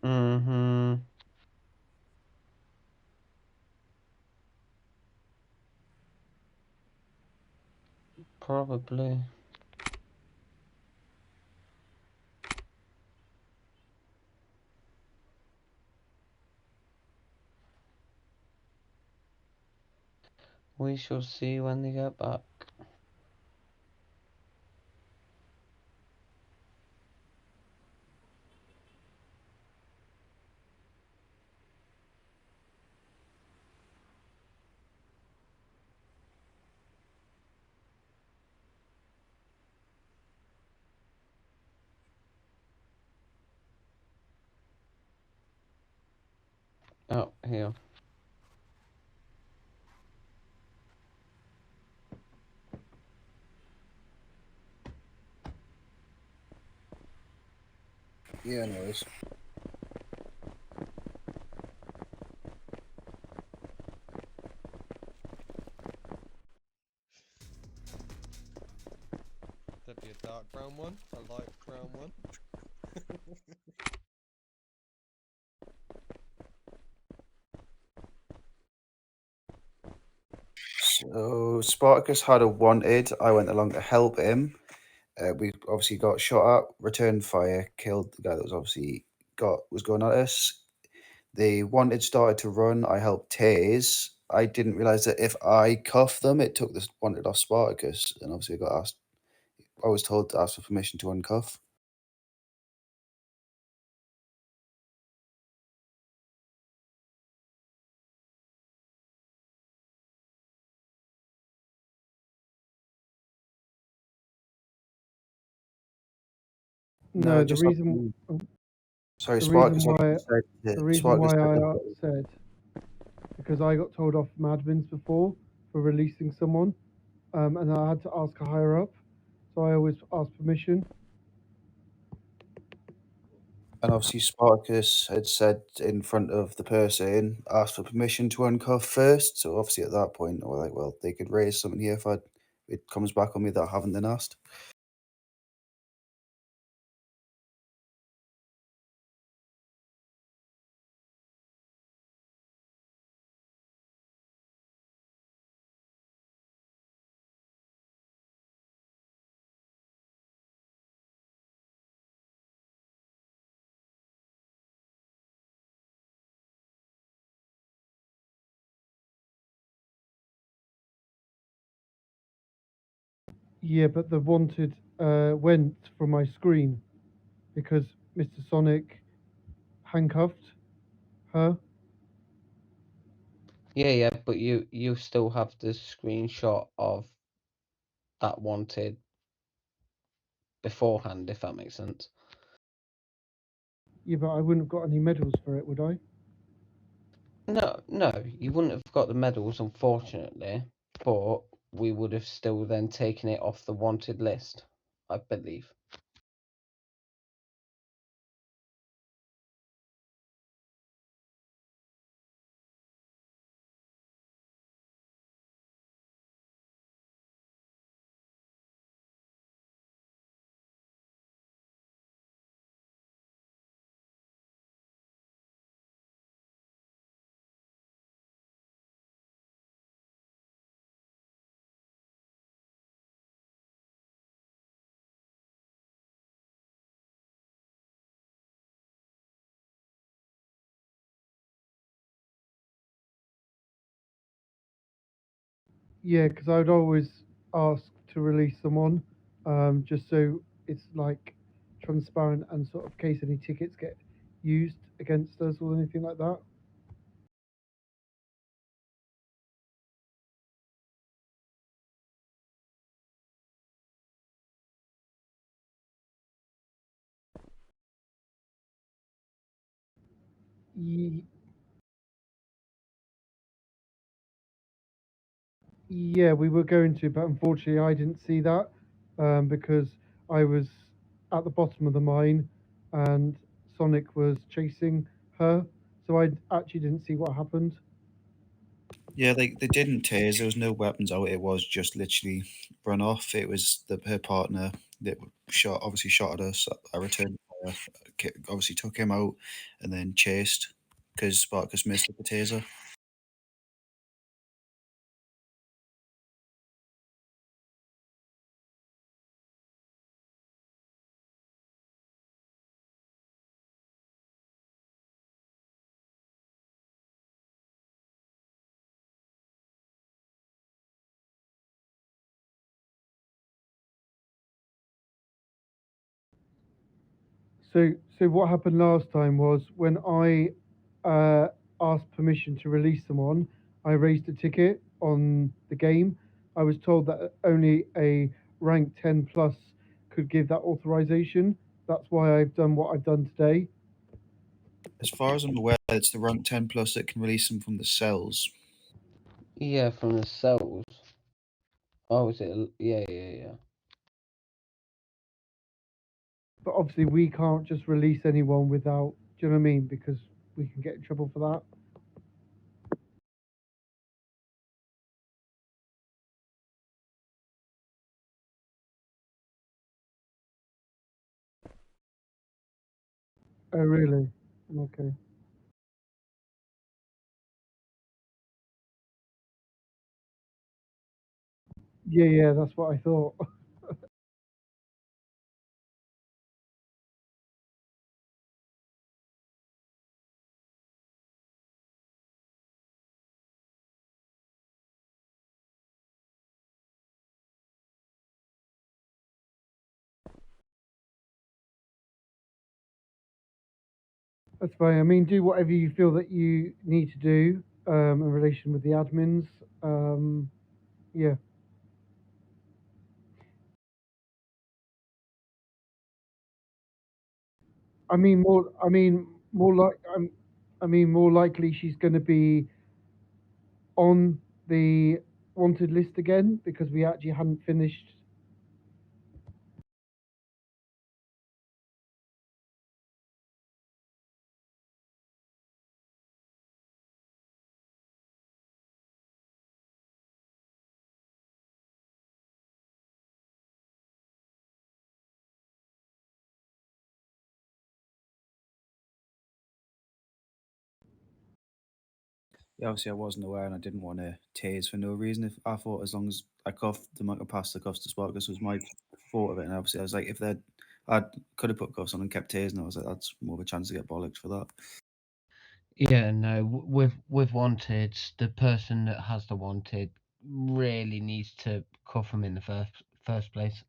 Mm-hmm. Probably. We shall see when they get back. Oh, here. Yeah, no worries. That'd be a dark brown one, a light brown one. So Spartacus had a wanted. I went along to help him. We obviously got shot at, returned fire, killed the guy that was obviously was going at us. The wanted started to run. I helped tase. I didn't realize that if I cuffed them, it took the wanted off Spartacus, and obviously I got asked. I was told to ask for permission to uncuff. No, No, the just reason sorry, the reason Spartacus why obviously said the that reason Spartacus why said I that. said because I got told off from admins before for releasing someone, and I had to ask a higher up, so I always ask permission. And obviously Spartacus had said in front of the person, asked for permission to uncuff first. So obviously at that point, I was like, well, they could raise something here if it comes back on me that I haven't been asked. Yeah, but the wanted went from my screen because Mr. Sonic handcuffed her. Yeah, but you still have the screenshot of that wanted beforehand, if that makes sense. Yeah, but I wouldn't have got any medals for it, would I? No, you wouldn't have got the medals, unfortunately, but we would have still then taken it off the wanted list, I believe. Yeah, because I would always ask to release someone, just so it's like transparent and sort of case any tickets get used against us or anything like that. Ye- Yeah, we were going to, but unfortunately, I didn't see that because I was at the bottom of the mine and Sonic was chasing her. So I actually didn't see what happened. Yeah, they didn't tase. There was no weapons out. It was just literally run off. It was her partner that obviously shot at us. I returned. obviously took him out and then chased because Spartacus missed the taser. So what happened last time was when I asked permission to release someone, I raised a ticket on the game. I was told that only a rank 10 plus could give that authorization. That's why I've done what I've done today. As far as I'm aware, it's the rank 10 plus that can release them from the cells. Yeah, from the cells. Oh, is it? Yeah. But obviously, we can't just release anyone without. Do you know what I mean? Because we can get in trouble for that. Oh, really? Okay. Yeah, that's what I thought. That's fine. I mean, do whatever you feel that you need to do in relation with the admins. Yeah. I mean, more likely she's going to be on the wanted list again because we actually hadn't finished. Yeah, obviously I wasn't aware and I didn't want to tase for no reason. If I thought as long as I cuffed the monk past the cuffs to Spartacus was my fault of it, and obviously I was like, if I could have put cuffs on and kept tasing, I was like, that's more of a chance to get bollocked for that. Yeah, no. With wanted, the person that has the wanted really needs to cuff them in the first place.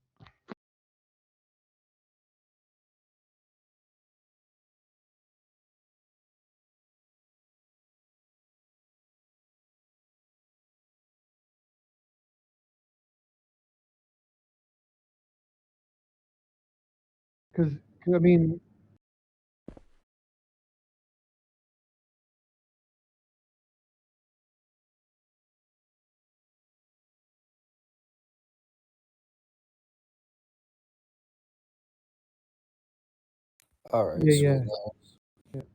Because I mean, All right, yeah, sweet. yeah. Like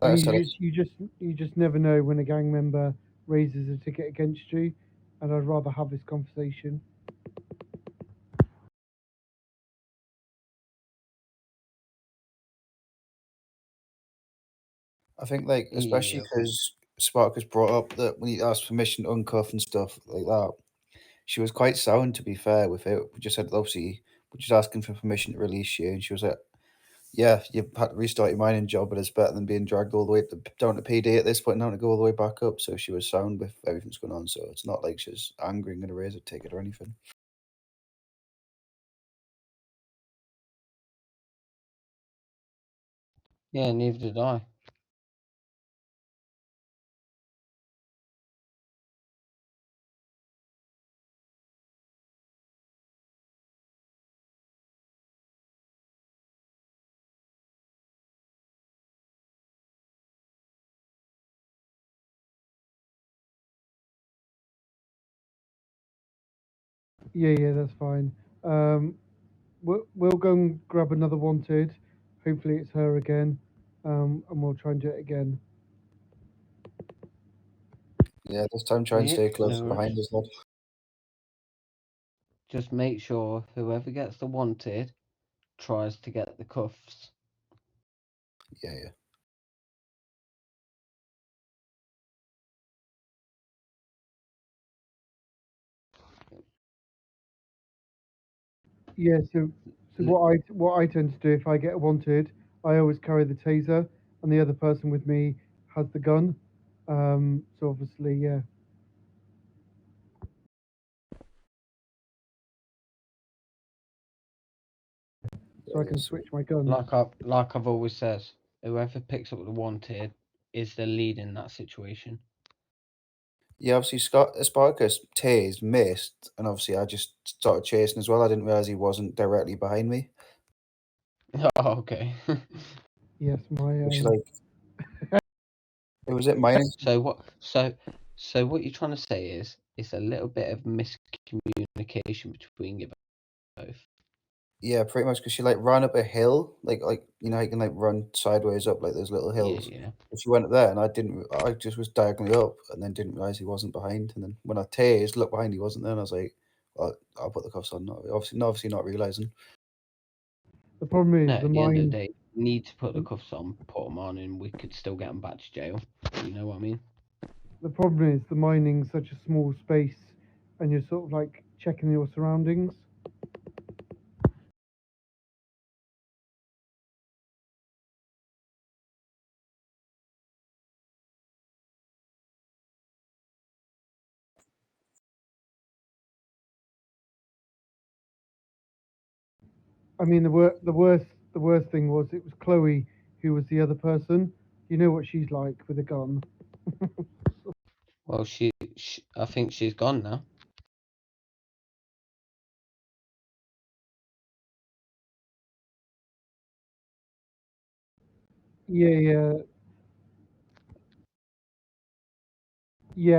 I I mean, said, you just never know when a gang member raises a ticket against you, and I'd rather have this conversation. I think like especially Yeah. because Spartacus brought up that when he asked permission to uncuff and stuff like that, she was quite sound to be fair with it. We just said obviously we're just asking for permission to release you, and she was like, "Yeah, you had to restart your mining job, but it's better than being dragged all the way down to PD at this point now to go all the way back up." So she was sound with everything that's going on. So it's not like she's angry and going to raise a ticket or anything. Yeah, neither did I. Yeah, that's fine. We'll go and grab another wanted. Hopefully, it's her again, and we'll try and do it again. Yeah, this time try and Yeah, stay close no behind worries. us, lad. Just make sure whoever gets the wanted tries to get the cuffs. Yeah, yeah. Yeah, so what I tend to do if I get wanted, I always carry the taser, and the other person with me has the gun. So obviously, yeah. So I can switch my guns. Like I've always said, whoever picks up the wanted is the lead in that situation. Yeah, obviously Spartacus tased, missed, and obviously I just started chasing as well. I didn't realize he wasn't directly behind me. Oh, okay. Yes, my Which is like, it was at minus. So what you're trying to say is it's a little bit of miscommunication between you both. Yeah, pretty much because she like ran up a hill, like you know, you can like run sideways up like those little hills. Yeah. But she went up there, and I just was diagonally up, and then didn't realize he wasn't behind. And then when I tased, looked behind, he wasn't there, and I was like, well, I'll put the cuffs on. Obviously not realizing. the problem is No, the at the end of the mine. day, you need to put the cuffs on, put them on, and we could still get them back to jail. You know what I mean? The problem is the mining's such a small space, and you're sort of like checking your surroundings. I mean, the worst thing was it was Chloe who was the other person. You know what she's like with a gun. Well, I think she's gone now. Yeah,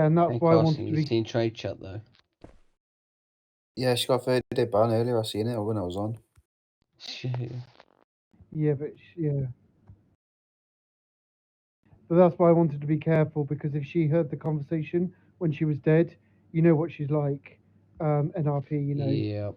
and that's Hey, why I Carson, wanted to you've be. seen Trade Chat though. Yeah, she got 30-day ban earlier. I seen it when I was on. Yeah, but that's why I wanted to be careful because if she heard the conversation when she was dead, you know what she's like. NRP, you know. Yep.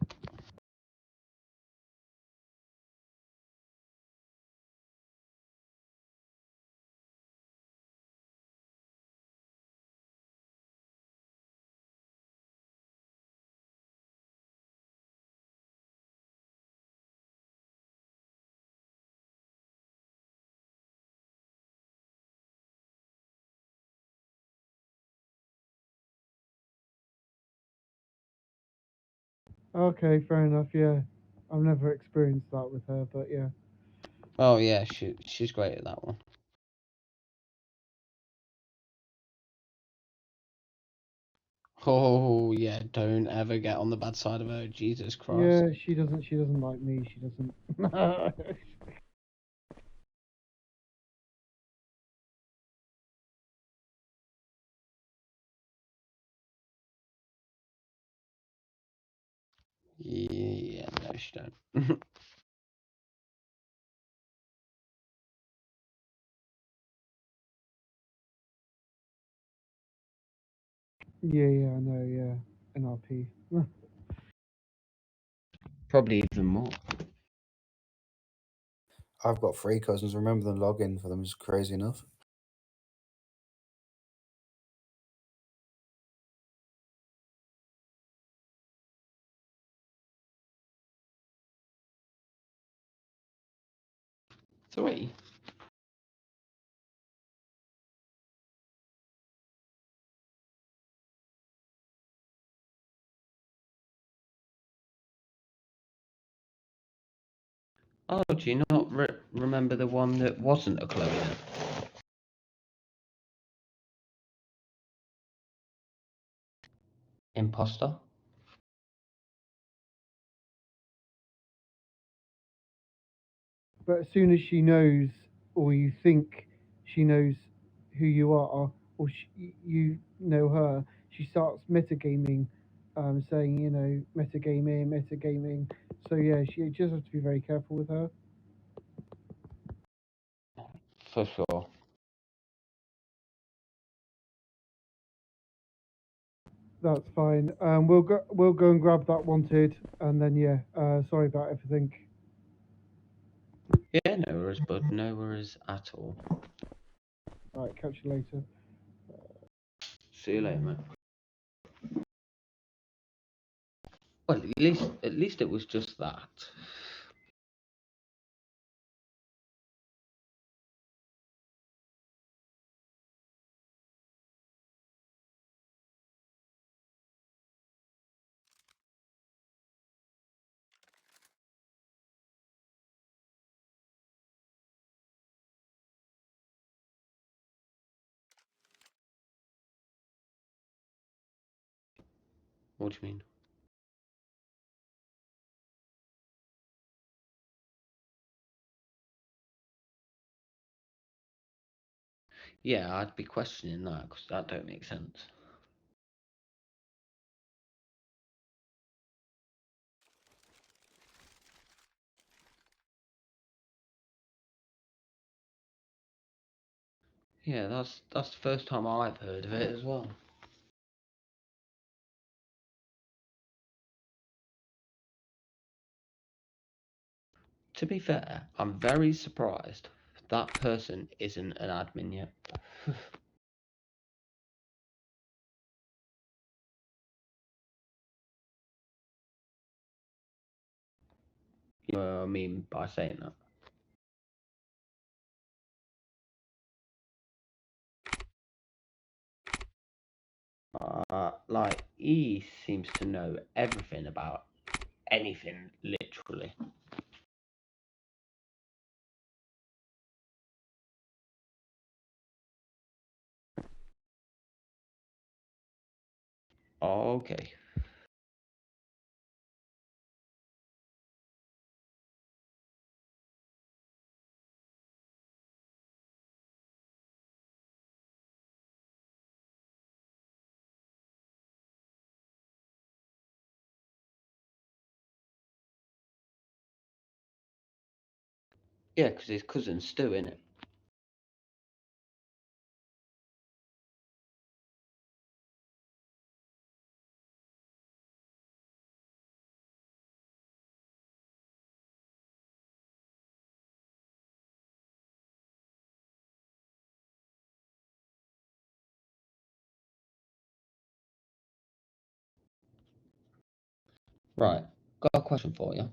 Okay, fair enough. Yeah, I've never experienced that with her, but yeah. Oh yeah, she's great at that one. Oh yeah, don't ever get on the bad side of her. Jesus Christ. Yeah, she doesn't like me. She doesn't. Yeah, no, she don't. Yeah, I know. Yeah, NRP. Probably even more. I've got 3 cousins. Remember the login for them is crazy enough. Three. Oh, do you not remember the one that wasn't a Chloe then? Imposter? But as soon as she knows, or you think she knows who you are, or you know her, she starts metagaming, saying, you know, metagaming. So yeah, she just has to be very careful with her. For sure. That's fine. We'll go and grab that wanted, and then yeah. Sorry about everything. Yeah, no worries, bud. No worries at all. All right, catch you later. See you later, mate. Well, at least it was just that. What do you mean? Yeah, I'd be questioning that because that don't make sense. Yeah, that's the first time I've heard of it as well. To be fair, I'm very surprised that person isn't an admin yet. You know what I mean by saying that? Like, he seems to know everything about anything, literally. Okay. Yeah, because his cousin's Stu, innit? Right, got a question for you.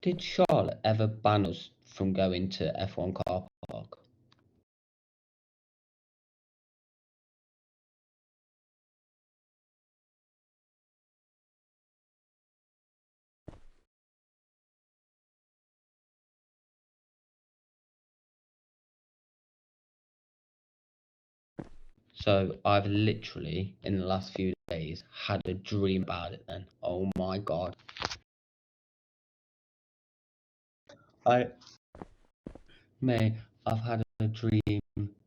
Did Charlotte ever ban us from going to F1 car park? So I've literally, in the last few days, had a dream about it then. Oh my god. Mate, I've had a dream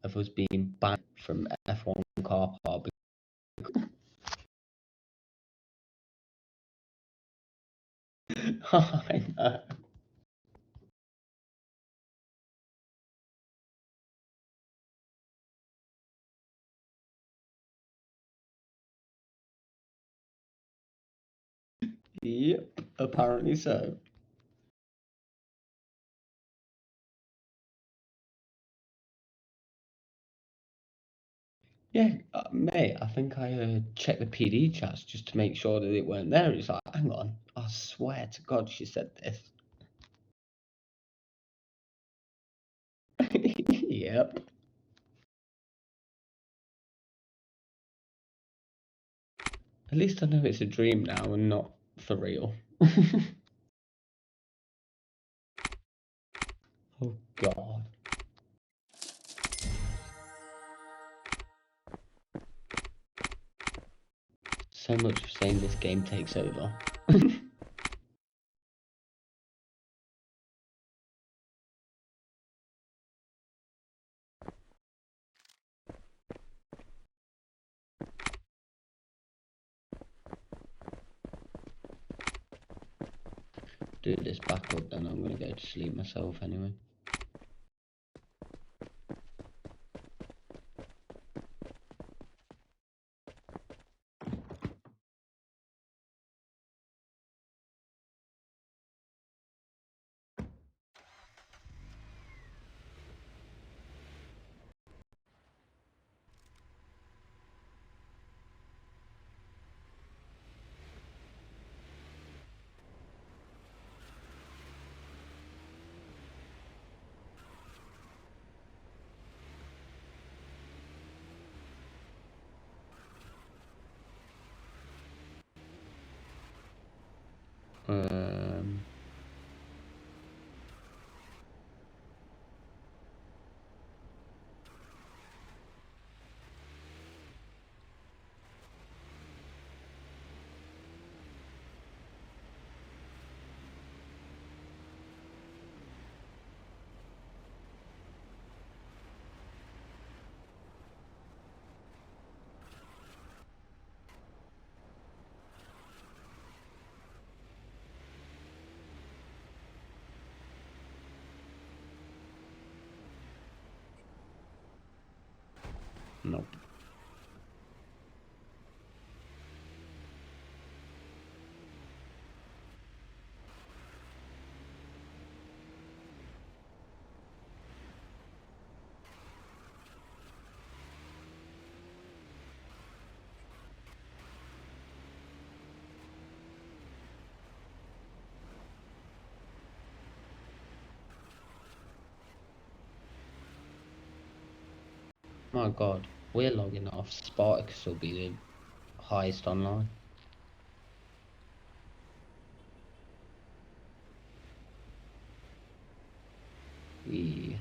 of us being banned from F1 car park. I know. Yep, apparently so. Yeah, mate, I think I checked the PD chats just to make sure that it weren't there. It's like, hang on, I swear to God she said this. Yep. At least I know it's a dream now and not for real. Oh God. So much for saying this game takes over. Do this back up, then I'm gonna go to sleep myself anyway. Um, nope. My God, we're logging off. Spartacus will be the highest online. Yeah.